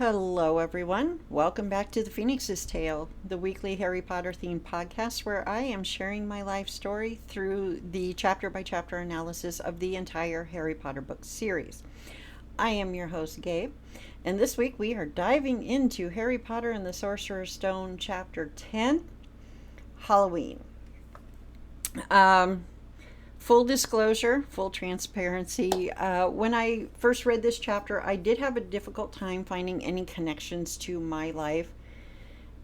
Hello, everyone. Welcome back to The Phoenix's Tale, the weekly Harry Potter themed podcast where I am sharing my life story through the chapter by chapter analysis of the entire Harry Potter book series. I am your host, Gabe, and this week we are diving into Harry Potter and the Sorcerer's Stone, chapter 10, Halloween. Full disclosure, full transparency. When I first read this chapter, I did have a difficult time finding any connections to my life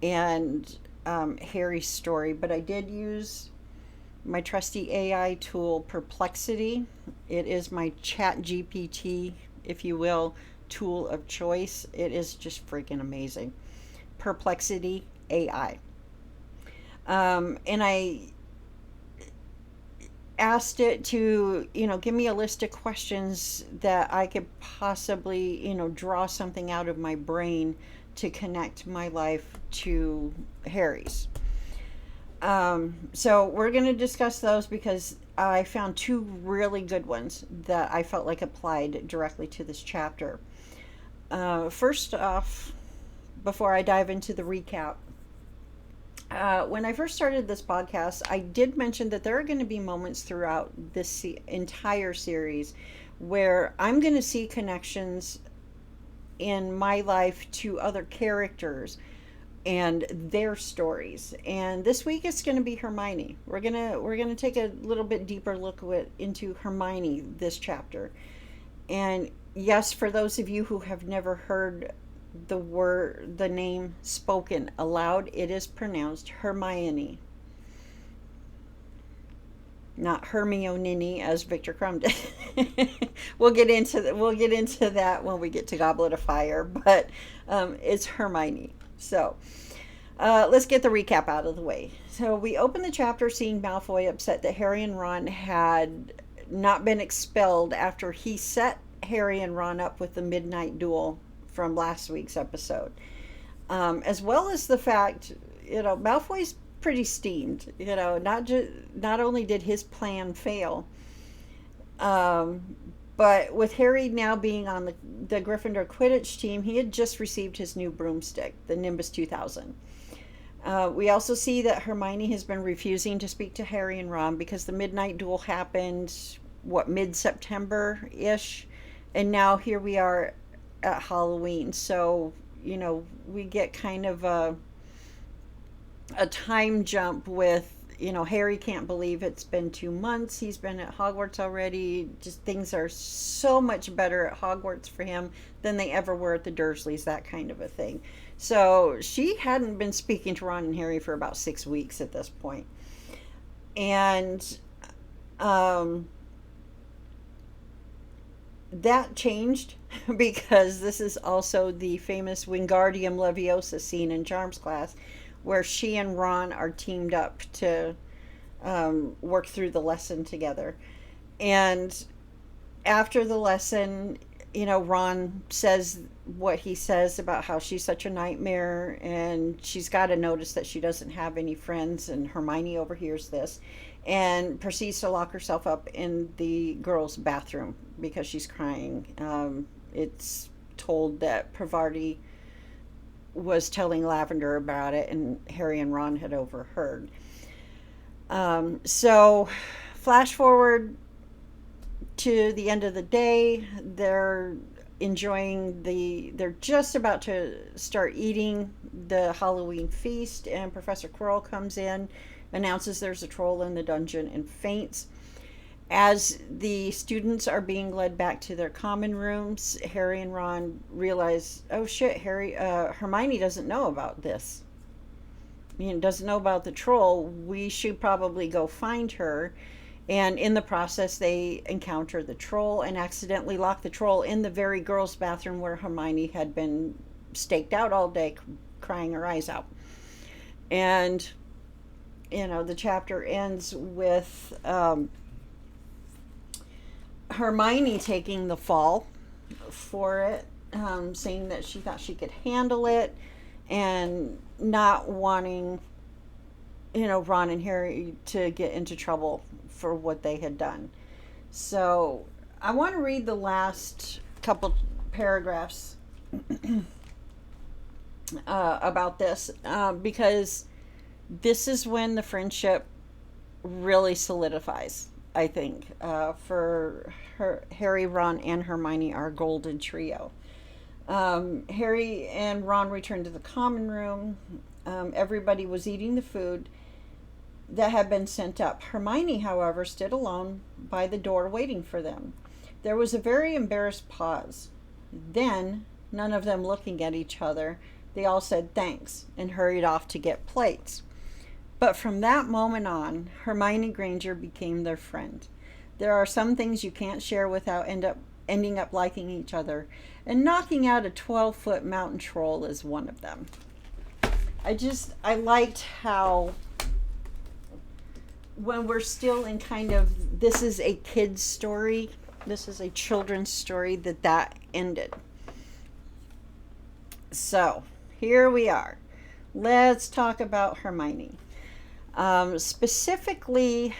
and Harry's story, but I did use my trusty AI tool, Perplexity. It is my chat GPT, if you will, tool of choice. It is just freaking amazing. Perplexity AI. And I asked it to, give me a list of questions that I could possibly, draw something out of my brain to connect my life to Harry's. So we're going to discuss those because I found two really good ones that I felt like applied directly to this chapter. First off, before I dive into the recap, when I first started this podcast, I did mention that there are going to be moments throughout this entire series where I'm going to see connections in my life to other characters and their stories. And this week it's going to be Hermione. We're gonna take a little bit deeper look into Hermione this chapter. And yes, for those of you who have never heard the name spoken aloud, it is pronounced Hermione, not Hermione as Victor Crumb did. We'll get into that when we get to Goblet of Fire, but it's Hermione. So let's get the recap out of the way. So we open the chapter seeing Malfoy upset that Harry and Ron had not been expelled after he set Harry and Ron up with the midnight duel from last week's episode, as well as the fact, Malfoy's pretty steamed. Not only did his plan fail, but with Harry now being on the Gryffindor Quidditch team, he had just received his new broomstick, the Nimbus 2000. We also see that Hermione has been refusing to speak to Harry and Ron because the midnight duel happened, mid-September-ish, and now here we are at Halloween. So, we get kind of a time jump with, Harry can't believe it's been 2 months. He's been at Hogwarts already. Just things are so much better at Hogwarts for him than they ever were at the Dursleys, that kind of a thing. So she hadn't been speaking to Ron and Harry for about 6 weeks at this point. And that changed because this is also the famous Wingardium Leviosa scene in Charms class where she and Ron are teamed up to work through the lesson together. And after the lesson, Ron says what he says about how she's such a nightmare and she's got to notice that she doesn't have any friends, and Hermione overhears this and proceeds to lock herself up in the girls' bathroom because she's crying. It's told that Parvati was telling Lavender about it and Harry and Ron had overheard. So flash forward to the end of the day. They're just about to start eating the Halloween feast, and Professor Quirrell comes in, announces there's a troll in the dungeon, and faints. As the students are being led back to their common rooms, Harry and Ron realize, oh shit, Hermione doesn't know about this. Doesn't know about the troll. We should probably go find her. And in the process, they encounter the troll and accidentally lock the troll in the very girls' bathroom where Hermione had been staked out all day, crying her eyes out. And, the chapter ends with Hermione taking the fall for it, saying that she thought she could handle it and not wanting, Ron and Harry to get into trouble for what they had done. So I want to read the last couple paragraphs about this because this is when the friendship really solidifies. I think for Harry, Ron, and Hermione are a golden trio. Harry and Ron returned to the common room. Everybody was eating the food that had been sent up. Hermione, however, stood alone by the door waiting for them. There was a very embarrassed pause. Then, none of them looking at each other, they all said thanks and hurried off to get plates. But from that moment on, Hermione Granger became their friend. There are some things you can't share without ending up liking each other, and knocking out a 12-foot mountain troll is one of them. I liked how when we're still in kind of, this is a kid's story, this is a children's story, that ended. So, here we are. Let's talk about Hermione. Specifically,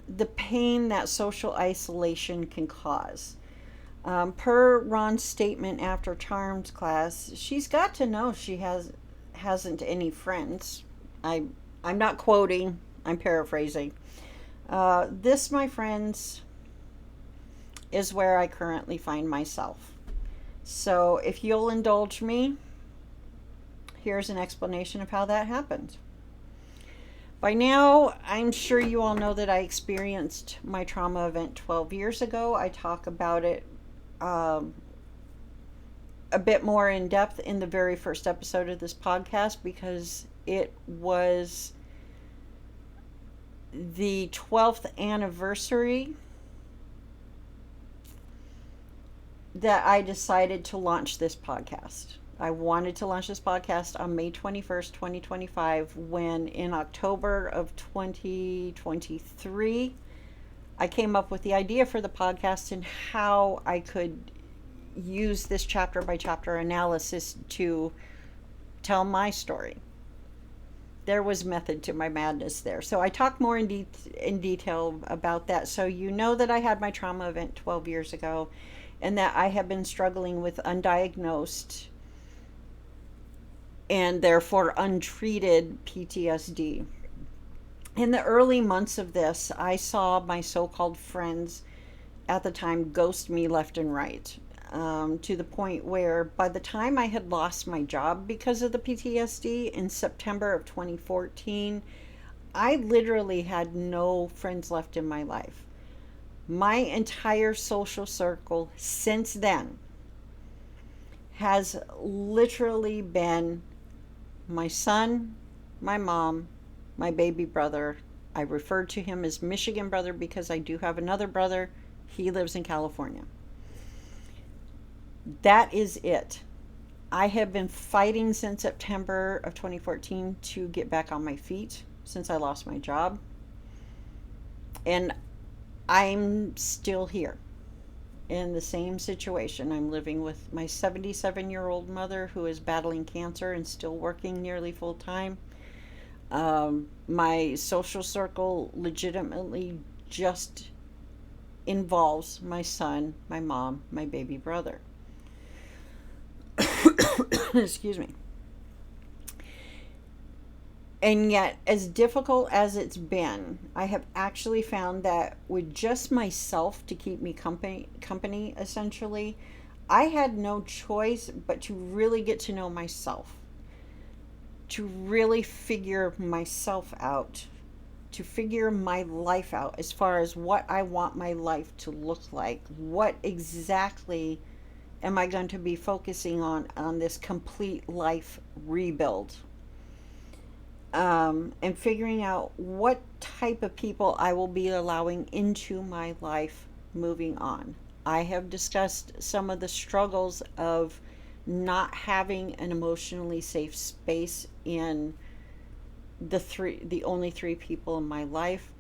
the pain that social isolation can cause. Per Ron's statement after Charms class, she's got to know she hasn't any friends. I'm not quoting, I'm paraphrasing. This, my friends, is where I currently find myself. So if you'll indulge me, here's an explanation of how that happened. By now, I'm sure you all know that I experienced my trauma event 12 years ago. I talk about it a bit more in depth in the very first episode of this podcast because it was the 12th anniversary that I decided to launch this podcast. I wanted to launch this podcast on May 21st, 2025, when in October of 2023, I came up with the idea for the podcast and how I could use this chapter by chapter analysis to tell my story. There was method to my madness there. So I talk more in detail about that. So you know that I had my trauma event 12 years ago and that I have been struggling with undiagnosed and therefore untreated PTSD. In the early months of this, I saw my so-called friends at the time ghost me left and right, to the point where by the time I had lost my job because of the PTSD in September of 2014, I literally had no friends left in my life. My entire social circle since then has literally been my son, my mom, my baby brother. I refer to him as Michigan brother because I do have another brother. He lives in California. That is it. I have been fighting since September of 2014 to get back on my feet since I lost my job. And I'm still here in the same situation. I'm living with my 77-year-old mother who is battling cancer and still working nearly full time. My social circle legitimately just involves my son, my mom, my baby brother. Excuse me. And yet, as difficult as it's been, I have actually found that with just myself to keep me company essentially, I had no choice but to really get to know myself, to really figure myself out, to figure my life out as far as what I want my life to look like. What exactly am I going to be focusing on this complete life rebuild? And figuring out what type of people I will be allowing into my life moving on. I have discussed some of the struggles of not having an emotionally safe space in the only three people in my life.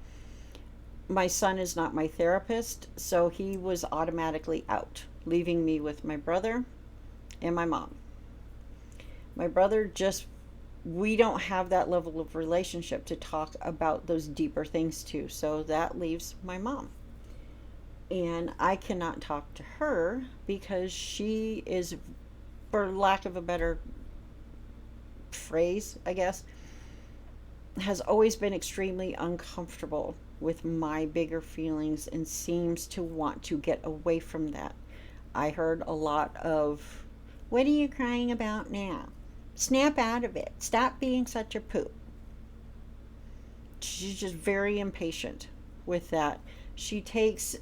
My son is not my therapist, so he was automatically out, leaving me with my brother and my mom. My brother we don't have that level of relationship to talk about those deeper things to, so that leaves my mom. And I cannot talk to her because she is, for lack of a better phrase, I guess, has always been extremely uncomfortable with my bigger feelings and seems to want to get away from that. I heard a lot of, "What are you crying about now? Snap out of it. Stop being such a poop." She's just very impatient with that. She takes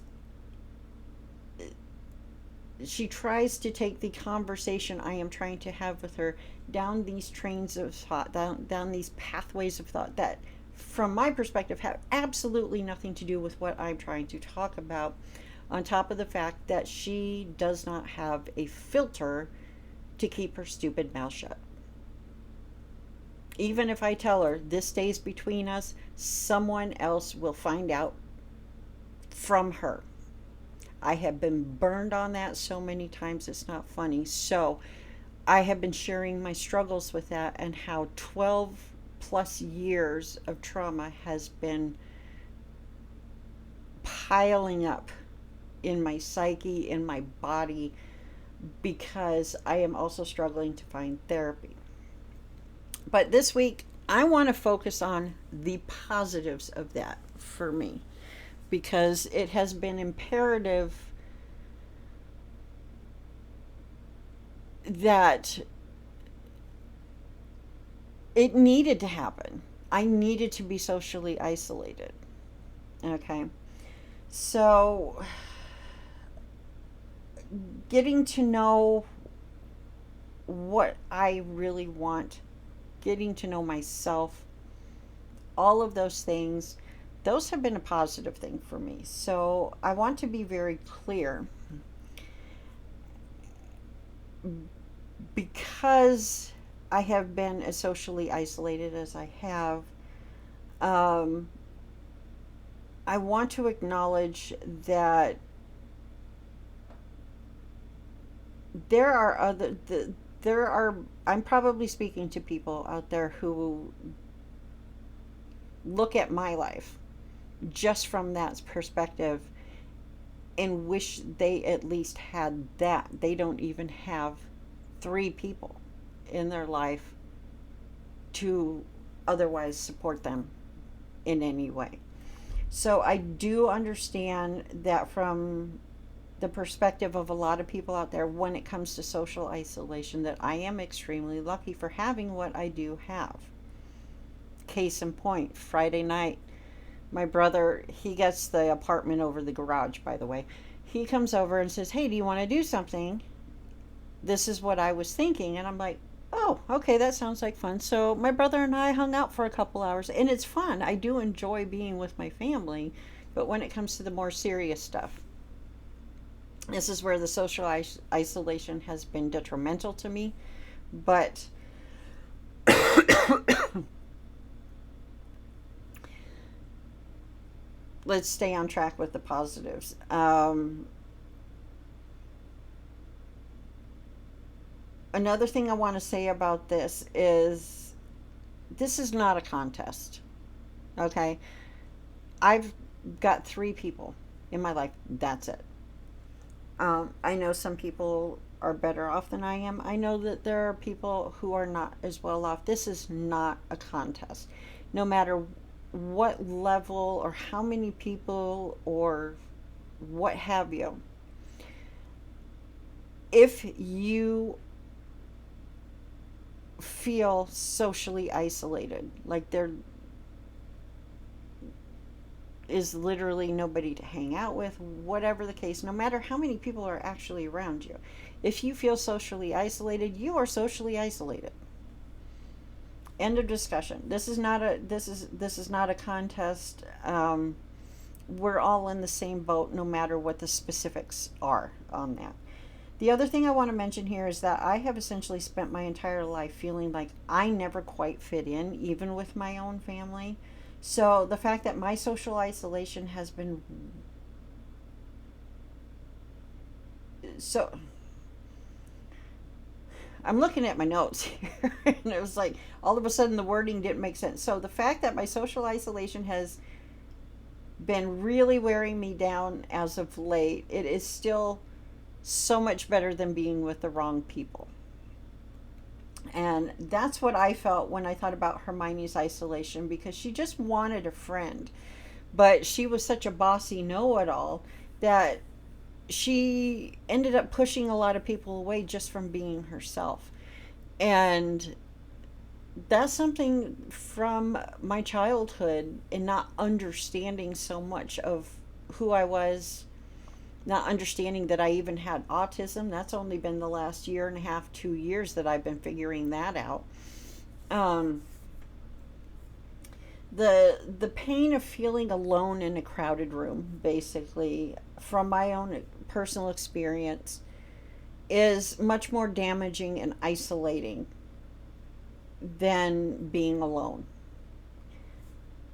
she tries to take the conversation I am trying to have with her down these trains of thought, down these pathways of thought that, from my perspective, have absolutely nothing to do with what I'm trying to talk about, on top of the fact that she does not have a filter to keep her stupid mouth shut. Even if I tell her this stays between us, someone else will find out from her. I have been burned on that so many times it's not funny. So I have been sharing my struggles with that and how 12 plus years of trauma has been piling up in my psyche, in my body, because I am also struggling to find therapy. But this week, I want to focus on the positives of that for me, because it has been imperative that it needed to happen. I needed to be socially isolated. Okay. So, getting to know what I really want, getting to know myself, all of those things, those have been a positive thing for me. So I want to be very clear, because I have been as socially isolated as I have. um, I want to acknowledge that there are there are, I'm probably speaking to people out there who look at my life just from that perspective and wish they at least had that. They don't even have 3 people in their life to otherwise support them in any way. So I do understand that from the perspective of a lot of people out there when it comes to social isolation, that I am extremely lucky for having what I do have. Case in point, Friday night, my brother, he gets the apartment over the garage, by the way. He comes over and says, "Hey, do you want to do something? This is what I was thinking." And I'm like, "Oh, okay, that sounds like fun." So my brother and I hung out for a couple hours, and it's fun. I do enjoy being with my family. But when it comes to the more serious stuff, this is where the social isolation has been detrimental to me. But let's stay on track with the positives. Another thing I want to say about this is not a contest. Okay? I've got 3 people in my life. That's it. I know some people are better off than I am. I know that there are people who are not as well off. This is not a contest. No matter what level or how many people or what have you, if you feel socially isolated, like there is literally nobody to hang out with, whatever the case, no matter how many people are actually around you, if you feel socially isolated, you are socially isolated. End of discussion. This is not a contest. We're all in the same boat, no matter what the specifics are on that. The other thing I want to mention here is that I have essentially spent my entire life feeling like I never quite fit in, even with my own family. So the fact that my social isolation has been so, I'm looking at my notes here, and it was like all of a sudden the wording didn't make sense. So the fact that my social isolation has been really wearing me down as of late, it is still so much better than being with the wrong people. And that's what I felt when I thought about Hermione's isolation, because she just wanted a friend. But she was such a bossy know it all that she ended up pushing a lot of people away just from being herself. And that's something from my childhood, and not understanding so much of who I was, not understanding that I even had autism. That's only been the last year and a half, 2 years that I've been figuring that out. Um, the pain of feeling alone in a crowded room, basically, from my own personal experience, is much more damaging and isolating than being alone.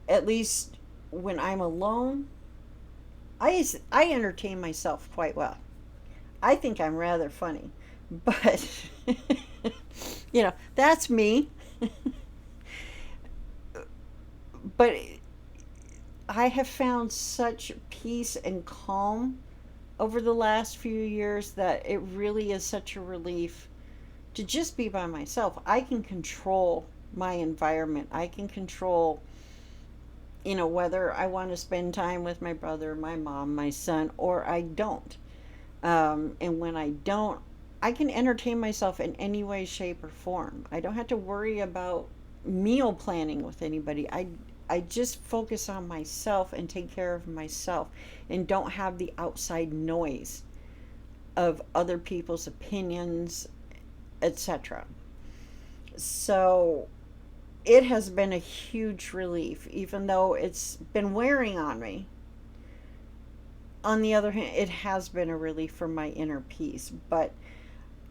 At least when I'm alone, I entertain myself quite well. I think I'm rather funny, but that's me. But I have found such peace and calm over the last few years that it really is such a relief to just be by myself. I can control my environment. I can control, whether I want to spend time with my brother, my mom, my son, or I don't. And when I don't, I can entertain myself in any way, shape, or form. I don't have to worry about meal planning with anybody. I just focus on myself and take care of myself, and don't have the outside noise of other people's opinions, etc. So it has been a huge relief, even though it's been wearing on me. On the other hand, it has been a relief for my inner peace. But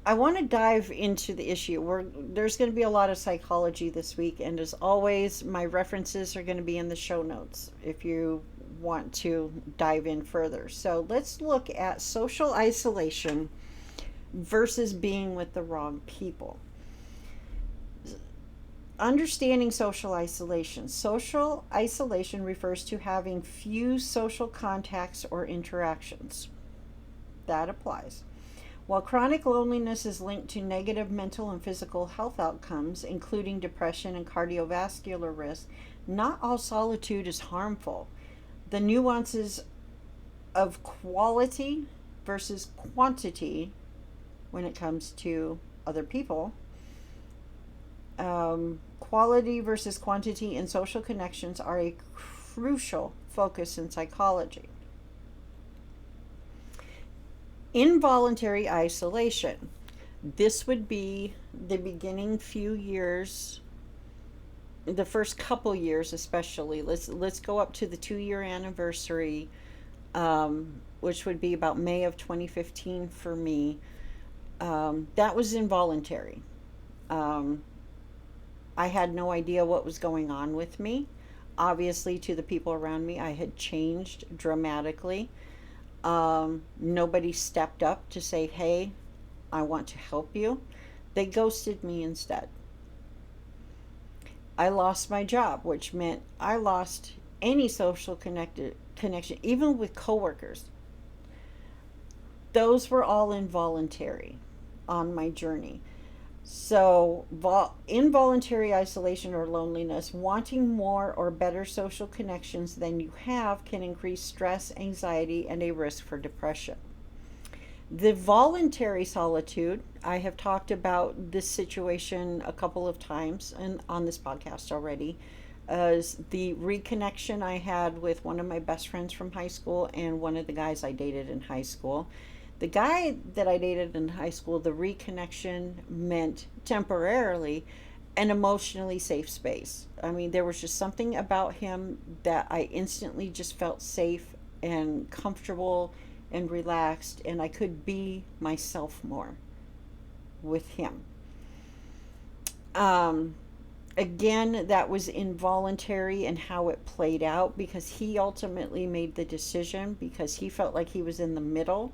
I want to dive into the issue. There's going to be a lot of psychology this week, and as always, my references are going to be in the show notes if you want to dive in further. So let's look at social isolation versus being with the wrong people. Understanding social isolation. Social isolation refers to having few social contacts or interactions. That applies. While chronic loneliness is linked to negative mental and physical health outcomes, including depression and cardiovascular risk, not all solitude is harmful. The nuances of quality versus quantity when it comes to other people, quality versus quantity in social connections, are a crucial focus in psychology. Involuntary isolation. This would be the beginning few years, the first couple years especially. Let's go up to the 2 year anniversary, which would be about May of 2015 for me. That was involuntary. Um, I had no idea what was going on with me. Obviously, to the people around me, I had changed dramatically. Nobody stepped up to say, hey, I want to help you. They ghosted me instead. I lost my job, which meant I lost any social connection, even with coworkers. Those were all involuntary on my journey. So, involuntary isolation or loneliness, wanting more or better social connections than you have, can increase stress, anxiety, and a risk for depression. The voluntary solitude, I have talked about this situation a couple of times and on this podcast already, as the reconnection I had with one of my best friends from high school and one of the guys I dated in high school. The guy that I dated in high school, the reconnection meant temporarily an emotionally safe space. I mean, there was just something about him that I instantly just felt safe and comfortable and relaxed, and I could be myself more with him. Um, Again, that was involuntary in how it played out, because he ultimately made the decision, because he felt like he was in the middle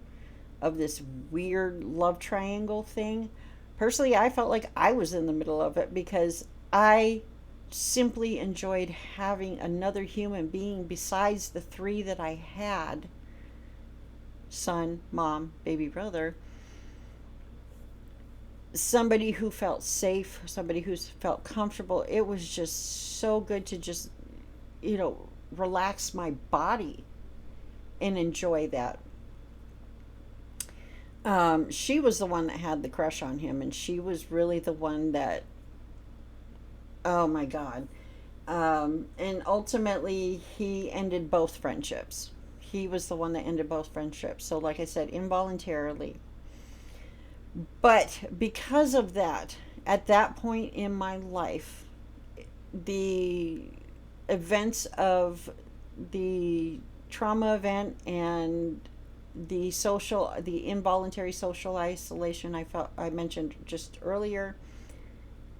of this weird love triangle thing. Personally, I felt like I was in the middle of it, because I simply enjoyed having another human being besides the three that I had: son, mom, baby brother. somebody who felt safe, somebody who felt comfortable. It was just so good to just, relax my body and enjoy that. She was the one that had the crush on him, and she was really the one that, oh my God. And ultimately, he ended both friendships. He was the one that ended both friendships. So, like I said, involuntarily. But because of that, at that point in my life, the events of the trauma event and the involuntary social isolation I mentioned just earlier,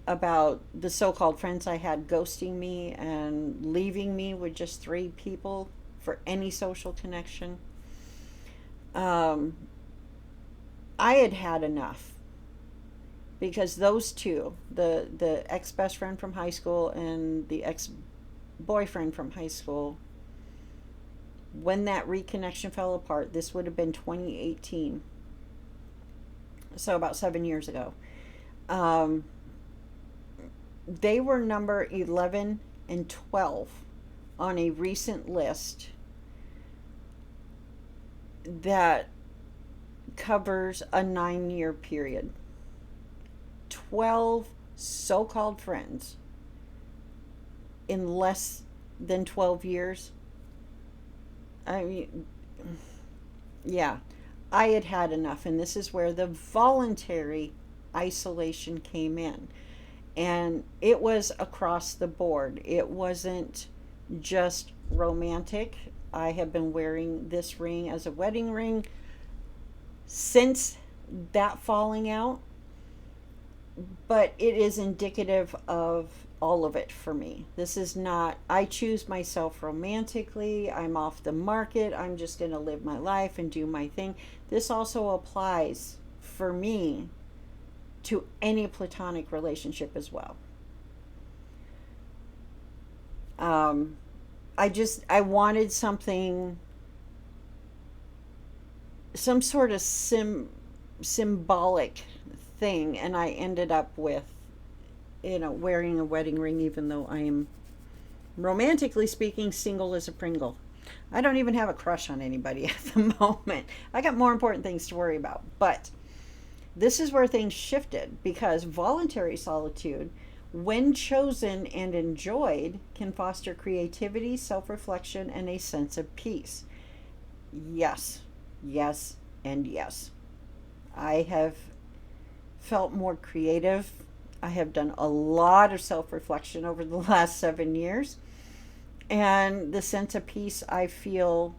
about the so-called friends I had ghosting me and leaving me with just three people for any social connection. Um, I had had enough, because those two, the ex best friend from high school and the ex boyfriend from high school, when that reconnection fell apart, this would have been 2018, so about 7 years ago. Um, they were number 11 and 12 on a recent list that covers a 9 year period. 12 so called friends in less than 12 years. I mean, yeah, I had had enough. And this is where the voluntary isolation came in. And it was across the board. It wasn't just romantic. I have been wearing this ring as a wedding ring since that falling out, but it is indicative of all of it for me. This is not, I choose myself romantically, I'm off the market, I'm just going to live my life and do my thing. This also applies for me to any platonic relationship as well. Um, I wanted something, some sort of symbolic thing, and I ended up with, wearing a wedding ring, even though I am, romantically speaking, single as a Pringle. I don't even have a crush on anybody at the moment. I got more important things to worry about. But this is where things shifted, because voluntary solitude, when chosen and enjoyed, can foster creativity, self reflection, and a sense of peace. Yes, yes, and yes. I have felt more creative. I have done a lot of self reflection over the last 7 years. And the sense of peace I feel,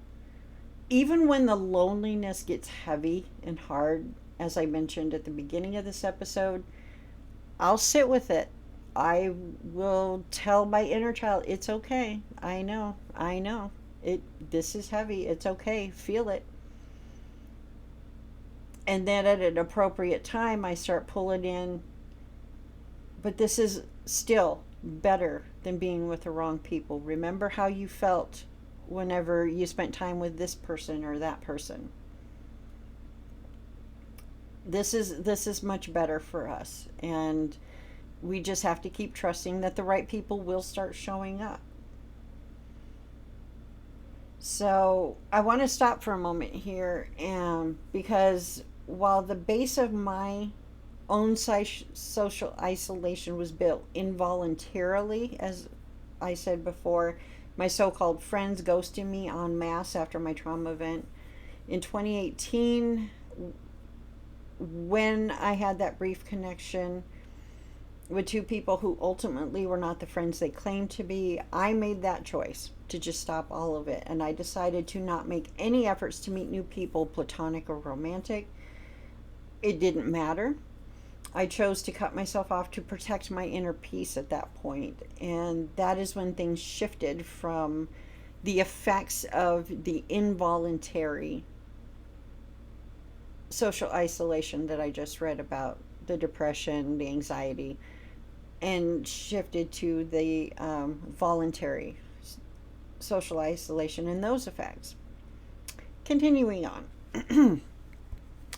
even when the loneliness gets heavy and hard, as I mentioned at the beginning of this episode, I'll sit with it. I will tell my inner child, it's okay. I know. This is heavy. It's okay. Feel it. And then at an appropriate time, I start pulling in, but this is still better than being with the wrong people. Remember how you felt whenever you spent time with this person or that person. This is much better for us, and we just have to keep trusting that the right people will start showing up. So I want to stop for a moment here, and because while the base of my own social isolation was built involuntarily, as I said before, my so-called friends ghosting me en masse after my trauma event in 2018, when I had that brief connection with two people who ultimately were not the friends they claimed to be, I made that choice to just stop all of it. And I decided to not make any efforts to meet new people, platonic or romantic. It didn't matter. I chose to cut myself off to protect my inner peace at that point. And that is when things shifted from the effects of the involuntary social isolation that I just read about, the depression, the anxiety, and shifted to the voluntary social isolation and those effects. Continuing on.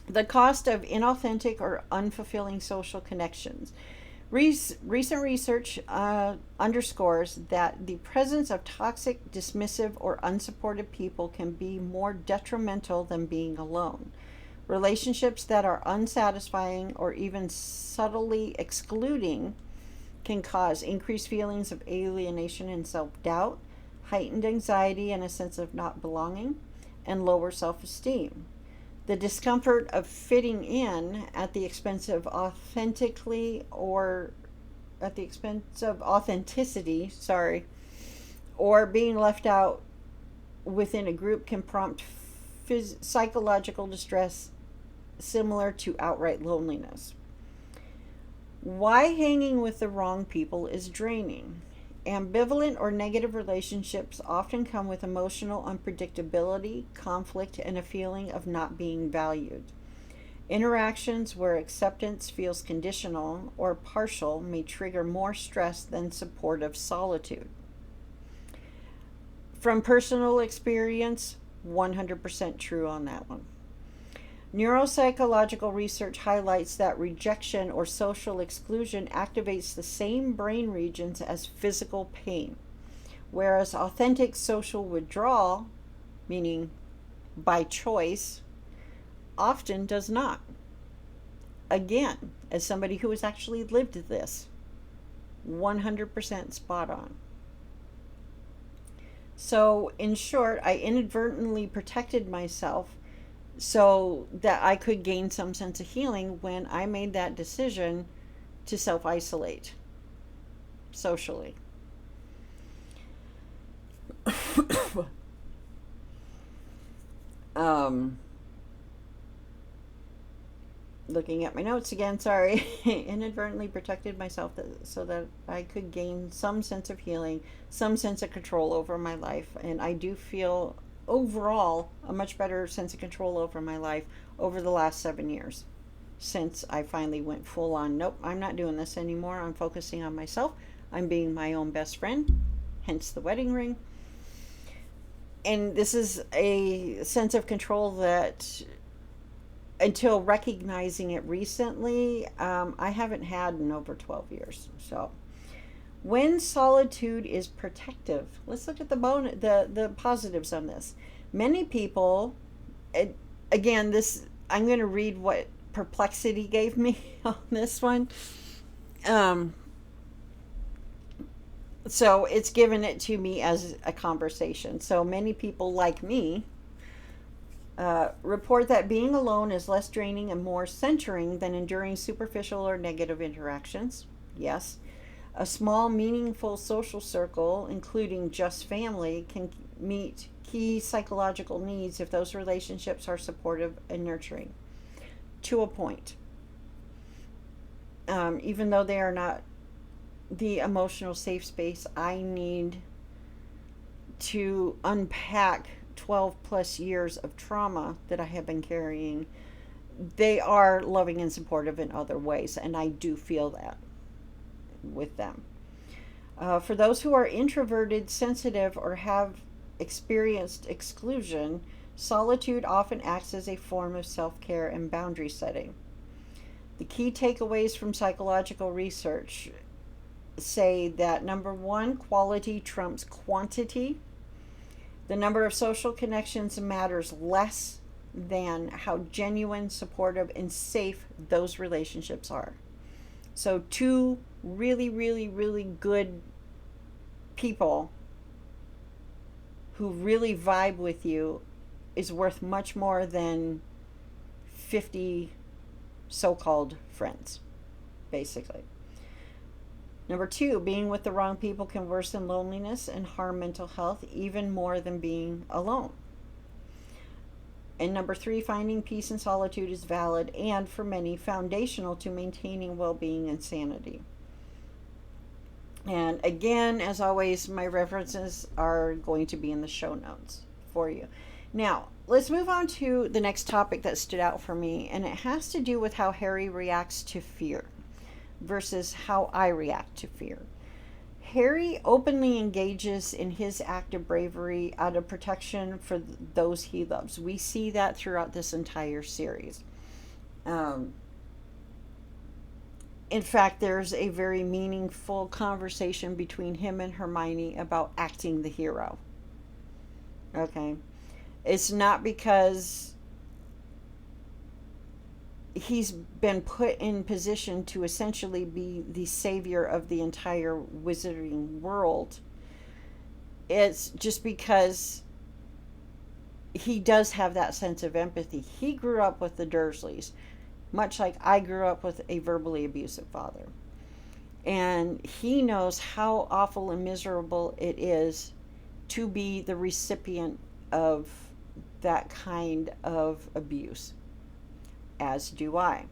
The cost of inauthentic or unfulfilling social connections. Recent research underscores that the presence of toxic, dismissive, or unsupportive people can be more detrimental than being alone. Relationships that are unsatisfying or even subtly excluding can cause increased feelings of alienation and self doubt, heightened anxiety and a sense of not belonging, and lower self esteem. The discomfort of fitting in at the expense of authenticity, or being left out within a group can prompt psychological distress similar to outright loneliness. Why hanging with the wrong people is draining. Ambivalent or negative relationships often come with emotional unpredictability, conflict, and a feeling of not being valued. Interactions where acceptance feels conditional or partial may trigger more stress than supportive solitude. From personal experience, 100% true on that one. Neuropsychological research highlights that rejection or social exclusion activates the same brain regions as physical pain, whereas authentic social withdrawal, meaning by choice, often does not. Again, as somebody who has actually lived this, 100% spot on. So, in short, I inadvertently protected myself so that I could gain some sense of healing when I made that decision to self isolate socially. Looking at my notes again, sorry. Inadvertently protected myself so that I could gain some sense of healing, some sense of control over my life. And I do feel overall a much better sense of control over my life over the last 7 years since I finally went full on, nope, I'm not doing this anymore. I'm focusing on myself. I'm being my own best friend, hence the wedding ring. And this is a sense of control that, until recognizing it recently, I haven't had in over 12 years. So, when solitude is protective, let's look at the positives on this. Many people, again, this I'm going to read what Perplexity gave me on this one. So it's given it to me as a conversation. So many people like me report that being alone is less draining and more centering than enduring superficial or negative interactions. Yes. A small, meaningful social circle, including just family, can meet key psychological needs if those relationships are supportive and nurturing. To a point. Even though they are not the emotional safe space I need to unpack 12 plus years of trauma that I have been carrying, they are loving and supportive in other ways, and I do feel that with them. For those who are introverted, sensitive, or have experienced exclusion, solitude often acts as a form of self-care and boundary setting. The key takeaways from psychological research say that number one, quality trumps quantity. The number of social connections matters less than how genuine, supportive, and safe those relationships are. So, two really, really, really good people who really vibe with you is worth much more than 50 so-called friends, basically. Number two, being with the wrong people can worsen loneliness and harm mental health even more than being alone. And number three, finding peace in solitude is valid and, for many, foundational to maintaining well-being and sanity. And again, as always, my references are going to be in the show notes for you. Now, let's move on to the next topic that stood out for me, and it has to do with how Harry reacts to fear versus how I react to fear. Harry openly engages in his act of bravery out of protection for those he loves. We see that throughout this entire series. Um, in fact, there's a very meaningful conversation between him and Hermione about acting the hero. Okay. It's not because he's been put in position to essentially be the savior of the entire wizarding world. It's just because he does have that sense of empathy. He grew up with the Dursleys, much like I grew up with a verbally abusive father. And he knows how awful and miserable it is to be the recipient of that kind of abuse, as do I.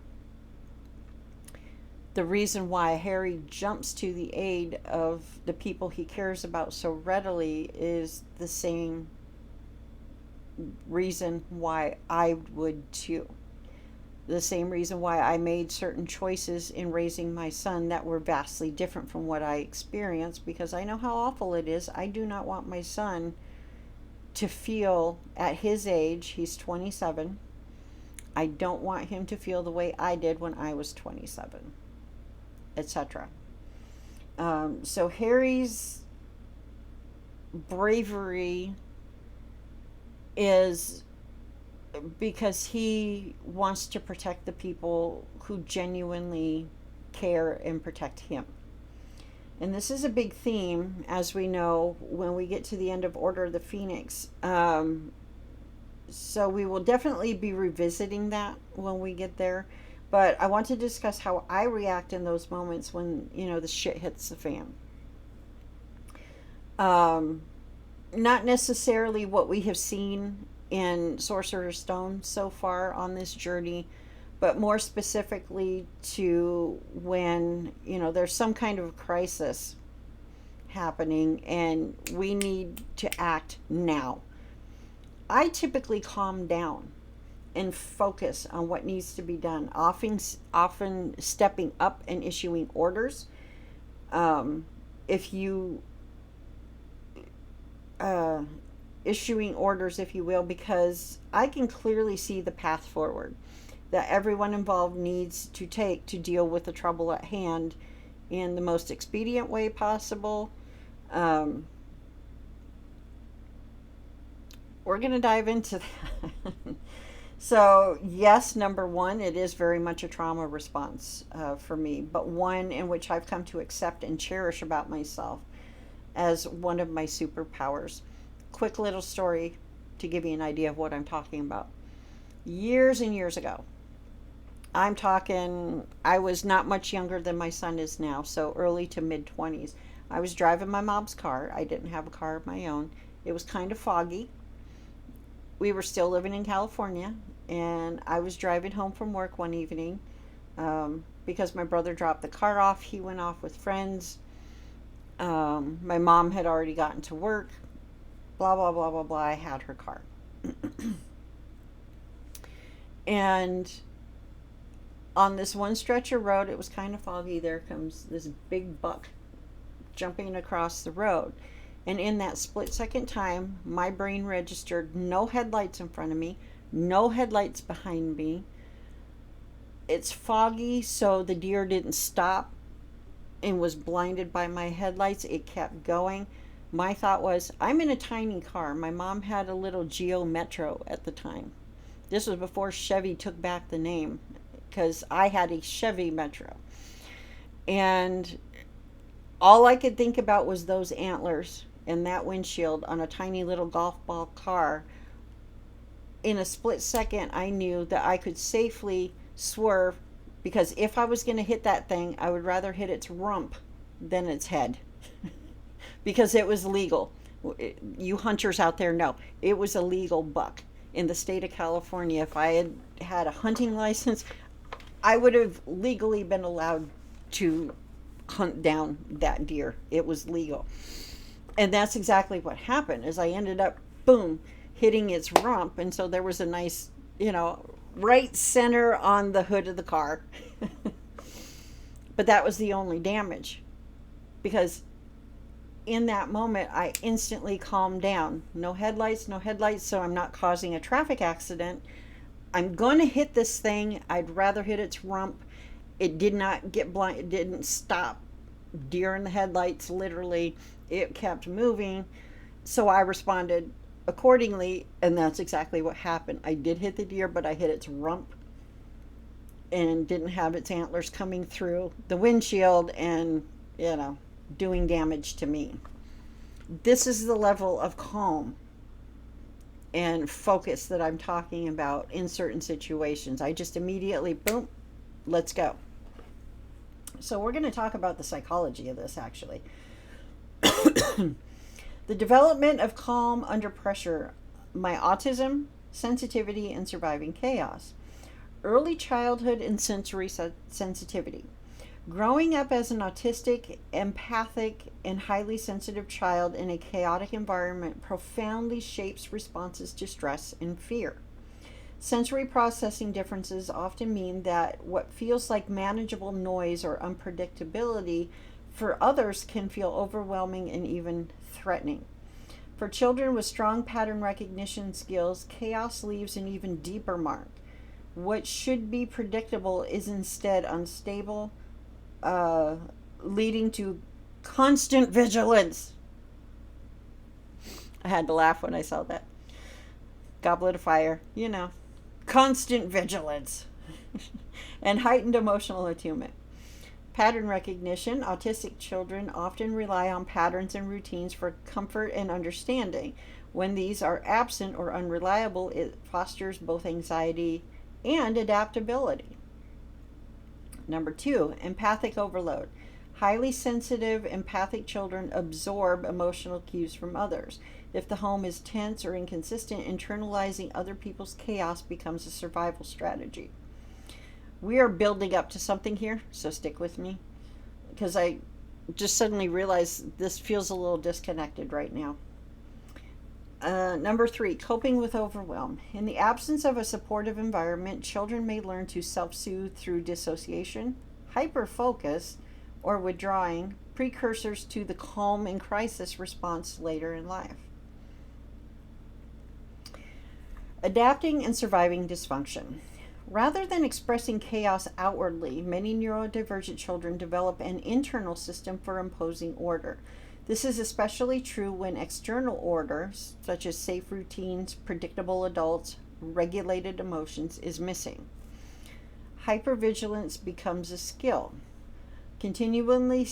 The reason why Harry jumps to the aid of the people he cares about so readily is the same reason why I would too. The same reason why I made certain choices in raising my son that were vastly different from what I experienced, because I know how awful it is. I do not want my son to feel at his age, he's 27, I don't want him to feel the way I did when I was 27, etc. So Harry's bravery is because he wants to protect the people who genuinely care and protect him. And this is a big theme, as we know, when we get to the end of Order of the Phoenix. So we will definitely be revisiting that when we get there. But I want to discuss how I react in those moments when, the shit hits the fan. Not necessarily what we have seen in Sorcerer's Stone so far on this journey, but more specifically to when, there's some kind of crisis happening and we need to act now. I typically calm down and focus on what needs to be done, often stepping up and issuing orders. If you issuing orders, if you will, because I can clearly see the path forward that everyone involved needs to take to deal with the trouble at hand in the most expedient way possible. We're going to dive into that. So, yes, number one, it is very much a trauma response for me, but one in which I've come to accept and cherish about myself as one of my superpowers. Quick little story to give you an idea of what I'm talking about. Years and years ago, I'm talking, I was not much younger than my son is now, so early to mid 20s. I was driving my mom's car. I didn't have a car of my own. It was kind of foggy. We were still living in California, and I was driving home from work one evening because my brother dropped the car off. He went off with friends. My mom had already gotten to work. Blah, blah, blah, blah, blah. I had her car. And on this one stretch of road, it was kind of foggy. There comes this big buck jumping across the road. And in that split second time, my brain registered no headlights in front of me, no headlights behind me. It's foggy, so the deer didn't stop and was blinded by my headlights. It kept going. My thought was, I'm in a tiny car. My mom had a little Geo Metro at the time. This was before Chevy took back the name, because I had a Chevy Metro. And all I could think about was those antlers and that windshield on a tiny little golf ball car. In a split second, I knew that I could safely swerve, because if I was going to hit that thing, I would rather hit its rump than its head. Because it was legal. You hunters out there know, it was a legal buck in the state of California. If I had had a hunting license, I would have legally been allowed to hunt down that deer. It was legal. And that's exactly what happened, is I ended up, boom, hitting its rump. And so there was a nice, right center on the hood of the car. But that was the only damage, because in that moment, I instantly calmed down. No headlights, so I'm not causing a traffic accident. I'm going to hit this thing. I'd rather hit its rump. It did not get blind. It didn't stop. Deer in the headlights, literally. It kept moving. So I responded accordingly, and that's exactly what happened. I did hit the deer, but I hit its rump and didn't have its antlers coming through the windshield and, doing damage to me. This is the level of calm and focus that I'm talking about in certain situations. I just immediately, boom, let's go. So we're going to talk about the psychology of this, actually. The development of calm under pressure, my autism, sensitivity, and surviving chaos. Early childhood and sensory sensitivity. Growing up as an autistic, empathic, and highly sensitive child in a chaotic environment profoundly shapes responses to stress and fear. Sensory processing differences often mean that what feels like manageable noise or unpredictability for others can feel overwhelming and even threatening. For children with strong pattern recognition skills, chaos leaves an even deeper mark. What should be predictable is instead unstable, leading to constant vigilance. I had to laugh when I saw that. Goblet of fire, constant vigilance, and heightened emotional attunement. Pattern recognition. Autistic children often rely on patterns and routines for comfort and understanding. When these are absent or unreliable, it fosters both anxiety and adaptability. Number 2, empathic overload. Highly sensitive, empathic children absorb emotional cues from others. If the home is tense or inconsistent, internalizing other people's chaos becomes a survival strategy. We are building up to something here, so stick with me, because I just suddenly realized this feels a little disconnected right now. Number 3, coping with overwhelm. In the absence of a supportive environment, children may learn to self-soothe through dissociation, hyperfocus, or withdrawing, precursors to the calm and crisis response later in life. Adapting and surviving dysfunction. Rather than expressing chaos outwardly, many neurodivergent children develop an internal system for imposing order. This is especially true when external order, such as safe routines, predictable adults, regulated emotions, is missing. Hypervigilance becomes a skill. Continually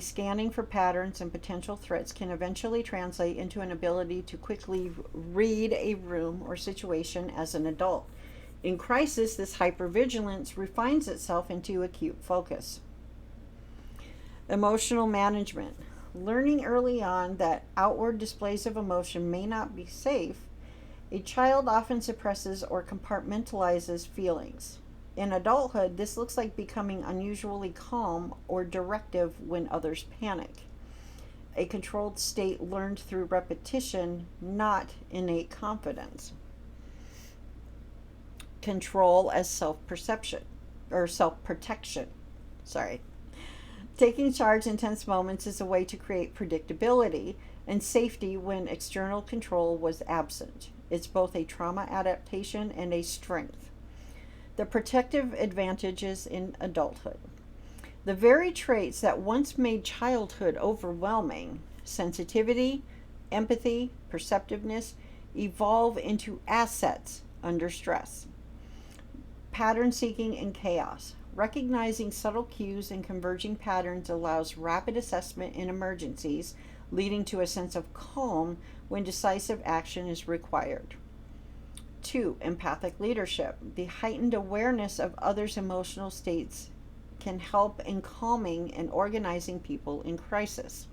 scanning for patterns and potential threats can eventually translate into an ability to quickly read a room or situation as an adult. In crisis, this hypervigilance refines itself into acute focus. Emotional management. Learning early on that outward displays of emotion may not be safe, a child often suppresses or compartmentalizes feelings. In adulthood, this looks like becoming unusually calm or directive when others panic. A controlled state learned through repetition, not innate confidence. Control as self-perception or self-protection. Taking charge in tense moments is a way to create predictability and safety when external control was absent. It's both a trauma adaptation and a strength. The protective advantages in adulthood. The very traits that once made childhood overwhelming, sensitivity, empathy, perceptiveness, evolve into assets under stress. Pattern seeking and chaos. Recognizing subtle cues and converging patterns allows rapid assessment in emergencies, leading to a sense of calm when decisive action is required. 2, empathic leadership. The heightened awareness of others' emotional states can help in calming and organizing people in crisis.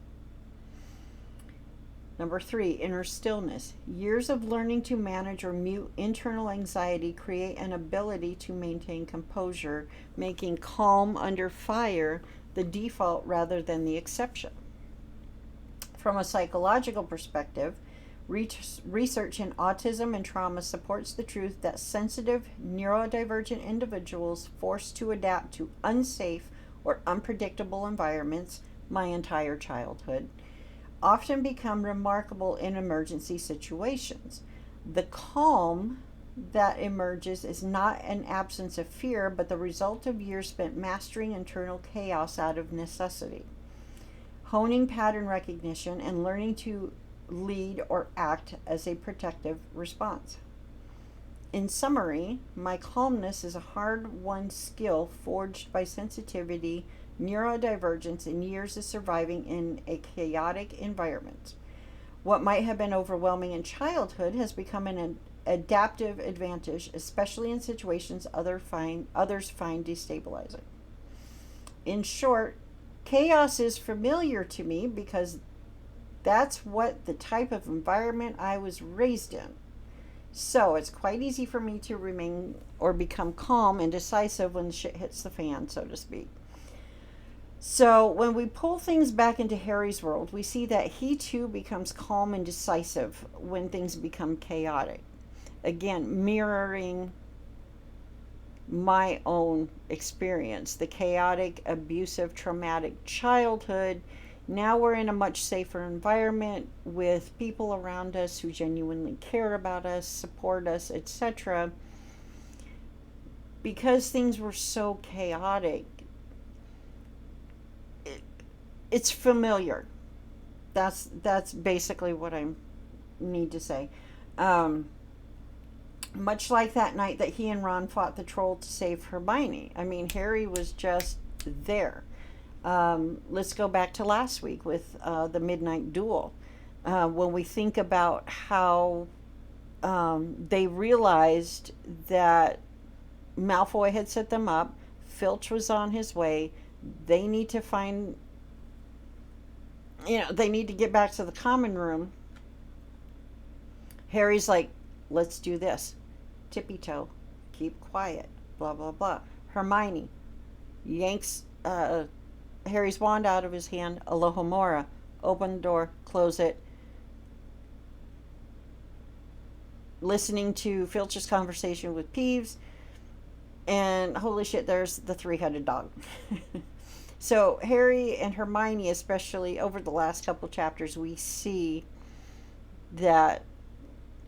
Number 3, inner stillness. Years of learning to manage or mute internal anxiety create an ability to maintain composure, making calm under fire the default rather than the exception. From a psychological perspective, research in autism and trauma supports the truth that sensitive, neurodivergent individuals forced to adapt to unsafe or unpredictable environments my entire childhood often become remarkable in emergency situations. The calm that emerges is not an absence of fear, but the result of years spent mastering internal chaos out of necessity, honing pattern recognition, and learning to lead or act as a protective response. In summary, my calmness is a hard won skill forged by sensitivity, neurodivergence, and years of surviving in a chaotic environment. What might have been overwhelming in childhood has become an adaptive advantage, especially in situations others find destabilizing. In short, chaos is familiar to me because that's what the type of environment I was raised in. So it's quite easy for me to remain or become calm and decisive when shit hits the fan, so to speak. So when we pull things back into Harry's world, we see that he too becomes calm and decisive when things become chaotic. Again, mirroring my own experience, the chaotic, abusive, traumatic childhood. Now we're in a much safer environment with people around us who genuinely care about us, support us, etc. Because things were so chaotic, it's familiar. That's basically what I need to say. Much like that night that he and Ron fought the troll to save Hermione. I mean, Harry was just there. Let's go back to last week with the midnight duel. When we think about how they realized that Malfoy had set them up, Filch was on his way, they need to find, they need to get back to the common room. Harry's like, let's do this. Tippy toe, keep quiet, blah, blah, blah. Hermione yanks Harry's wand out of his hand, Alohomora, open the door, close it. Listening to Filch's conversation with Peeves, and holy shit, there's the three-headed dog. So Harry and Hermione, especially over the last couple chapters, we see that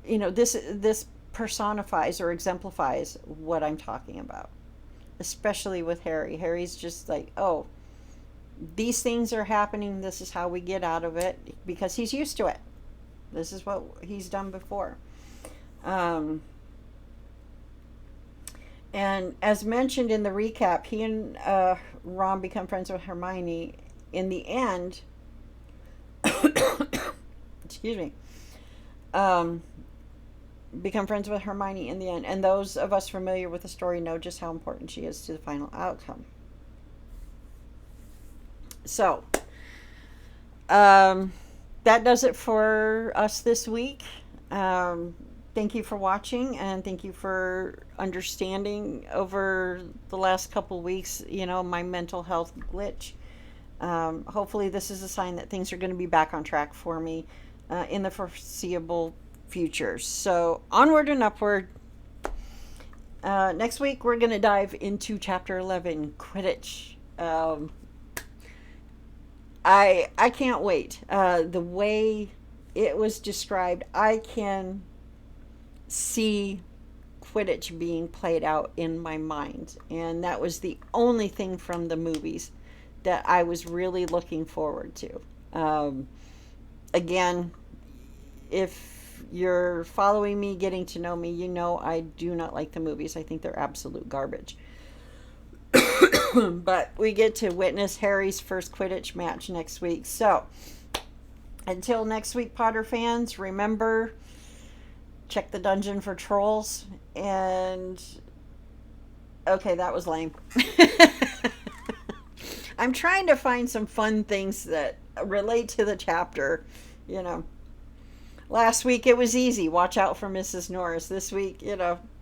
this personifies or exemplifies what I'm talking about, especially with Harry. Harry's just like, oh, these things are happening, this is how we get out of it, because he's used to it. This is what he's done before. And as mentioned in the recap, he and Ron become friends with Hermione in the end. Excuse me. Become friends with Hermione in the end, and those of us familiar with the story know just how important she is to the final outcome. So that does it for us this week. Thank you for watching, and thank you for understanding over the last couple weeks, my mental health glitch. Hopefully this is a sign that things are going to be back on track for me in the foreseeable future. So onward and upward. Next week we're going to dive into chapter 11, Quidditch. I can't wait. The way it was described, I can see Quidditch being played out in my mind, and that was the only thing from the movies that I was really looking forward to. Again, if you're following me, getting to know me, I do not like the movies. I think they're absolute garbage. But we get to witness Harry's first Quidditch match next week. So until next week, Potter fans, remember, check the dungeon for trolls. And okay, that was lame. I'm trying to find some fun things that relate to the chapter. Last week it was easy. Watch out for Mrs. Norris. This week,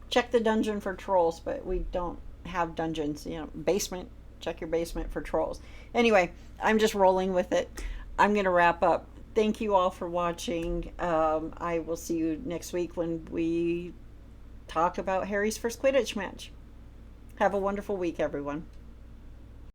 check the dungeon for trolls, but we don't have dungeons. Basement, check your basement for trolls. Anyway, I'm just rolling with it. I'm going to wrap up. Thank you all for watching. I will see you next week when we talk about Harry's first Quidditch match. Have a wonderful week, everyone.